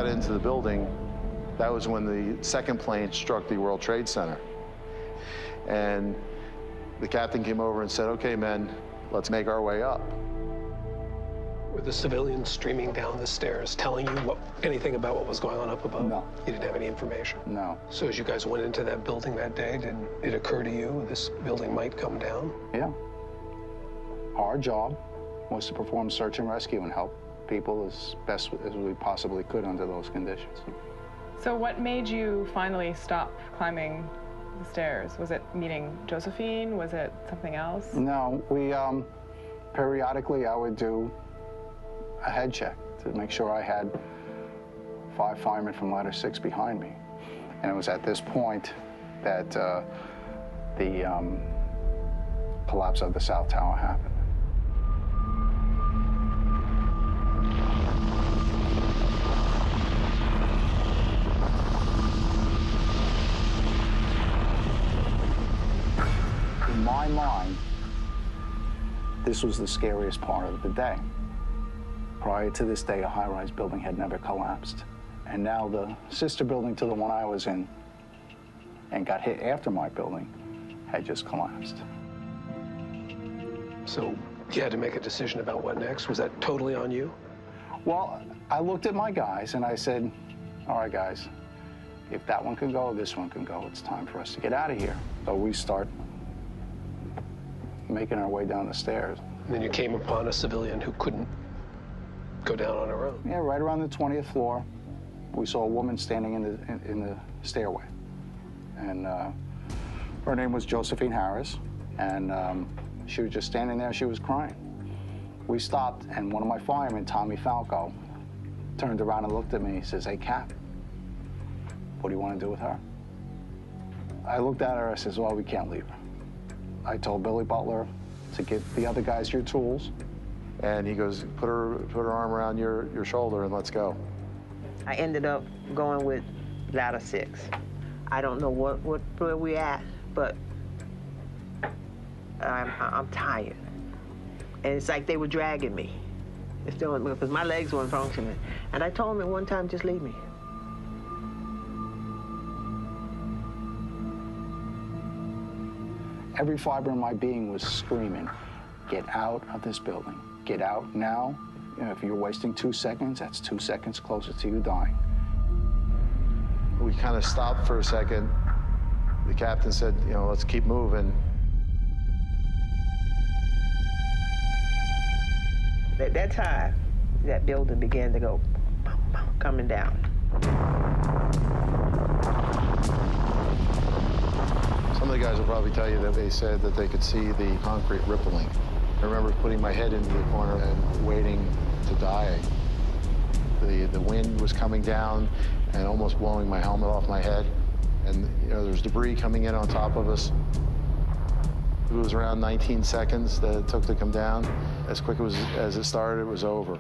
got into the building, that was when the second plane struck the World Trade Center. And the captain came over and said, okay, men, let's make our way up. Were the civilians streaming down the stairs telling you anything about what was going on up above? No. You didn't have any information? No. So as you guys went into that building that day, did it occur to you this building might come down? Yeah. Our job was to perform search and rescue and help people as best as we possibly could under those conditions. So what made you finally stop climbing the stairs? Was it meeting Josephine? Was it something else? No, we, periodically I would do a head check to make sure I had 5 firemen from ladder 6 behind me. And it was at this point that the collapse of the South Tower happened. In my mind, this was the scariest part of the day. Prior to this day, a high-rise building had never collapsed. And now the sister building to the one I was in and got hit after my building had just collapsed. So you had to make a decision about what next? Was that totally on you? Well, I looked at my guys and I said, all right, guys, if that one can go, this one can go. It's time for us to get out of here. So we start making our way down the stairs. And then you came upon a civilian who couldn't go down on her own. Yeah, right around the 20th floor, we saw a woman standing in the stairway. And her name was Josephine Harris, and she was just standing there, she was crying. We stopped, and one of my firemen, Tommy Falco, turned around and looked at me. He says, hey, Cap, what do you want to do with her? I looked at her, I says, well, we can't leave her. I told Billy Butler to give the other guys your tools. And he goes, put her arm around your shoulder and let's go. I ended up going with ladder 6. I don't know where we at, but I'm tired. And it's like they were dragging me. It's doing, because my legs weren't functioning. And I told them at one time, just leave me. Every fiber in my being was screaming, get out of this building. Get out now. You know, if you're wasting 2 seconds, that's 2 seconds closer to you dying. We kind of stopped for a second. The captain said, you know, let's keep moving. At that time, that building began to go coming down. Some of the guys will probably tell you that they said that they could see the concrete rippling. I remember putting my head into the corner and waiting to die. The wind was coming down and almost blowing my helmet off my head. And you know, there's debris coming in on top of us. It was around 19 seconds that it took to come down. As quick as it started, it was over.